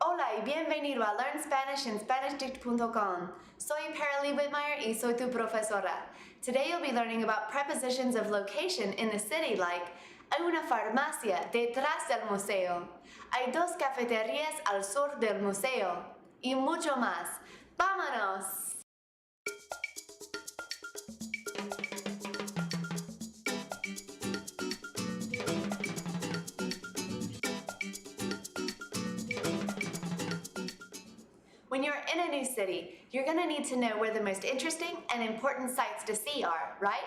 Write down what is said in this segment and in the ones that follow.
Hola y bienvenido a Learn Spanish in SpanishDict.com. Soy Paralee Whitmire y soy tu profesora. Today you'll be learning about prepositions of location in the city like hay una farmacia detrás del museo, hay dos cafeterías al sur del museo, y mucho más. ¡Vámonos! When you're in a new city, you're going to need to know where the most interesting and important sights to see are, right?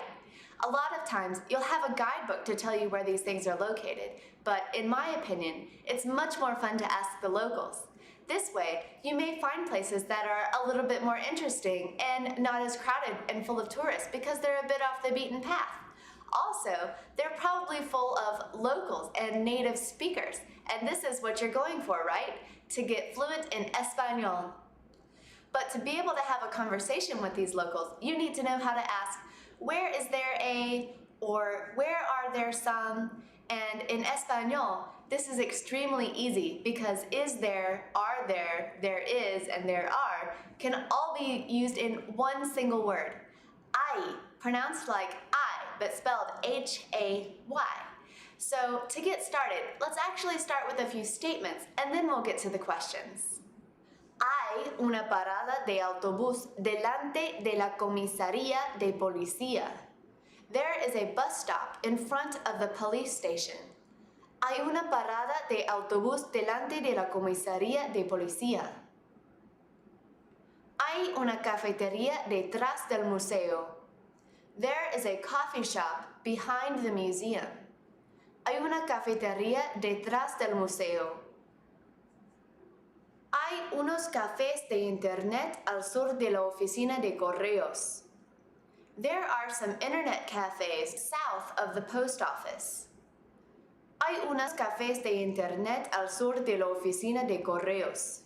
A lot of times, you'll have a guidebook to tell you where these things are located, but in my opinion, it's much more fun to ask the locals. This way, you may find places that are a little bit more interesting and not as crowded and full of tourists because they're a bit off the beaten path. Also, they're probably full of locals and native speakers, and this is what you're going for, right? To get fluent in Espanol. But to be able to have a conversation with these locals, you need to know how to ask, where is there a, or where are there some? And in Espanol, this is extremely easy because is there, are there is, and there are can all be used in one single word. Hay, pronounced like I, but spelled H-A-Y. So to get started, let's actually start with a few statements and then we'll get to the questions. Hay una parada de autobús delante de la comisaría de policía. There is a bus stop in front of the police station. Hay una parada de autobús delante de la comisaría de policía. Hay una cafetería detrás del museo. There is a coffee shop behind the museum. Hay una cafetería detrás del museo. Hay unos cafés de internet al sur de la oficina de correos. There are some internet cafes south of the post office. Hay unos cafés de internet al sur de la oficina de correos.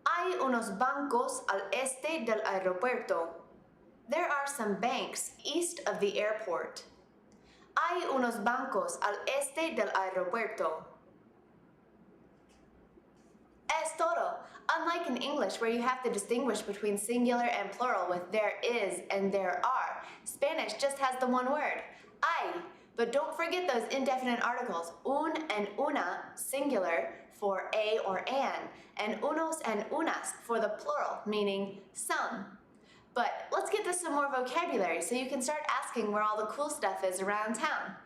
Hay unos bancos al este del aeropuerto. There are some banks east of the airport. Hay unos bancos al este del aeropuerto. Es todo. Unlike in English where you have to distinguish between singular and plural with there is and there are, Spanish just has the one word, hay. But don't forget those indefinite articles, un and una, singular, for a or an, and unos and unas for the plural, meaning some. But let's get to some more vocabulary so you can start asking where all the cool stuff is around town.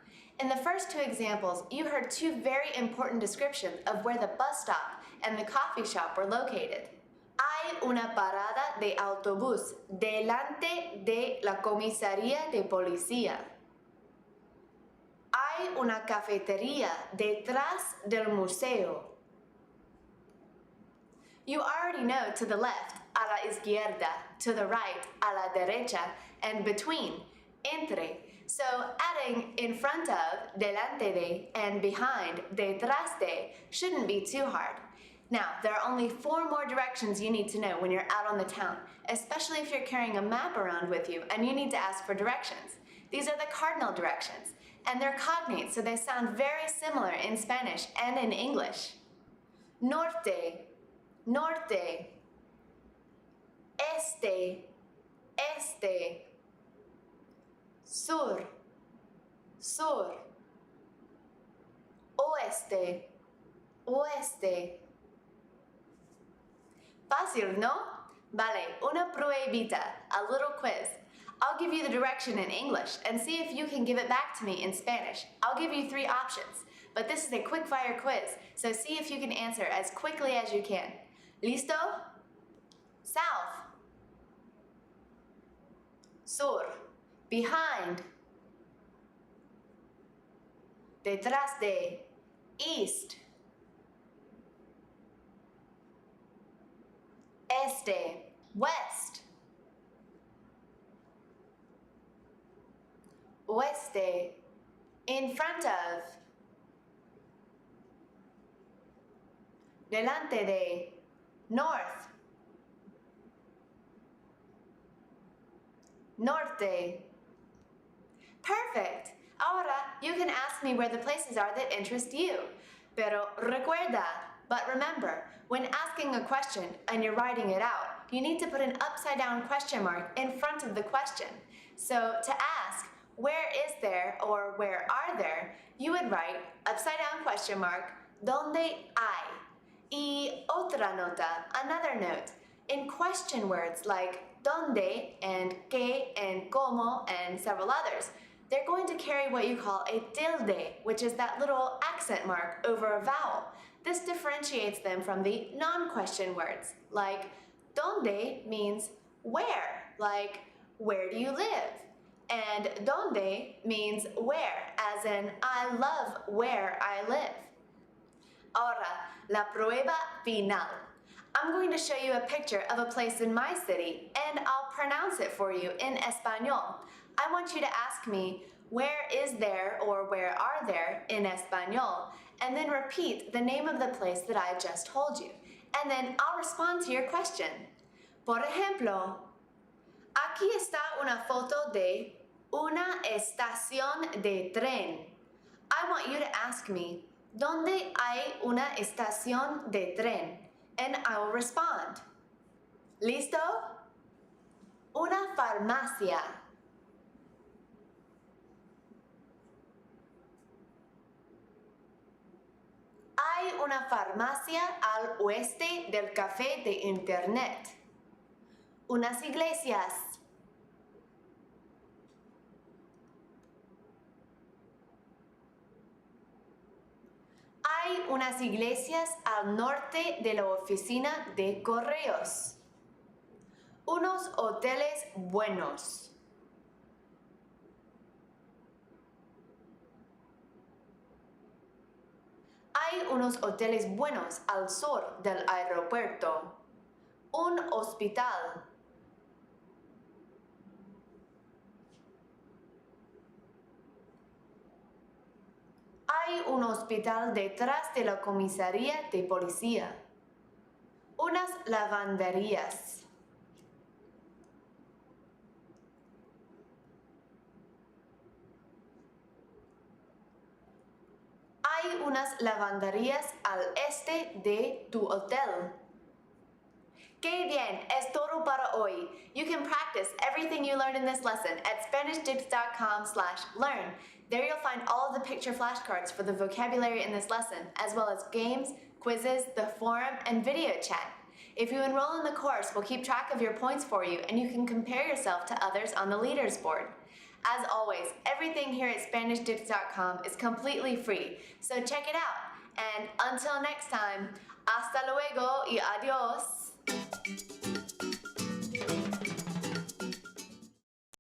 In the first two examples, you heard two very important descriptions of where the bus stop and the coffee shop were located. Hay una parada de autobús delante de la comisaría de policía. Hay una cafetería detrás del museo. You already know to the left, a la izquierda, to the right, a la derecha, and between, entre. So adding in front of, delante de, and behind, detrás de, shouldn't be too hard. Now, there are only 4 more directions you need to know when you're out on the town, especially if you're carrying a map around with you and you need to ask for directions. These are the cardinal directions, and they're cognate, so they sound very similar in Spanish and in English. Norte, norte. Este, este. Sur, sur. Oeste, oeste. Fácil, ¿no? Vale, una pruebita, a little quiz. I'll give you the direction in English and see if you can give it back to me in Spanish. I'll give you 3 options, but this is a quick fire quiz, so see if you can answer as quickly as you can. Listo? South. Sur. Behind. Detrás de. East. Este. West. Oeste. In front of. Delante de. North. Norte. Perfect! Ahora, you can ask me where the places are that interest you. Pero recuerda, but remember, when asking a question and you're writing it out, you need to put an upside down question mark in front of the question. So to ask, where is there or where are there, you would write upside down question mark, ¿dónde hay? Y otra nota, another note, in question words like ¿dónde and qué and cómo and several others, they're going to carry what you call a tilde, which is that little accent mark over a vowel. This differentiates them from the non-question words, like ¿dónde means where, like where do you live? And ¿dónde means where, as in I love where I live. Ahora, la prueba final. I'm going to show you a picture of a place in my city, and I'll pronounce it for you in Espanol. I want you to ask me, where is there or where are there in Espanol, and then repeat the name of the place that I just told you. And then I'll respond to your question. Por ejemplo, aquí está una foto de una estación de tren. I want you to ask me, ¿dónde hay una estación de tren? And I will respond. ¿Listo? Una farmacia. Hay una farmacia al oeste del café de Internet. Unas iglesias. Hay unas iglesias al norte de la oficina de correos. Unos hoteles buenos. Hay unos hoteles buenos al sur del aeropuerto. Un hospital. Hay un hospital detrás de la comisaría de policía. Unas lavanderías. Hay unas lavanderías al este de tu hotel. ¡Qué bien! Es todo para hoy. You can practice everything you learned in this lesson at SpanishDips.com/learn. There you'll find all of the picture flashcards for the vocabulary in this lesson, as well as games, quizzes, the forum, and video chat. If you enroll in the course, we'll keep track of your points for you, and you can compare yourself to others on the leaders board. As always, everything here at SpanishDips.com is completely free, so check it out. And until next time, hasta luego y adios.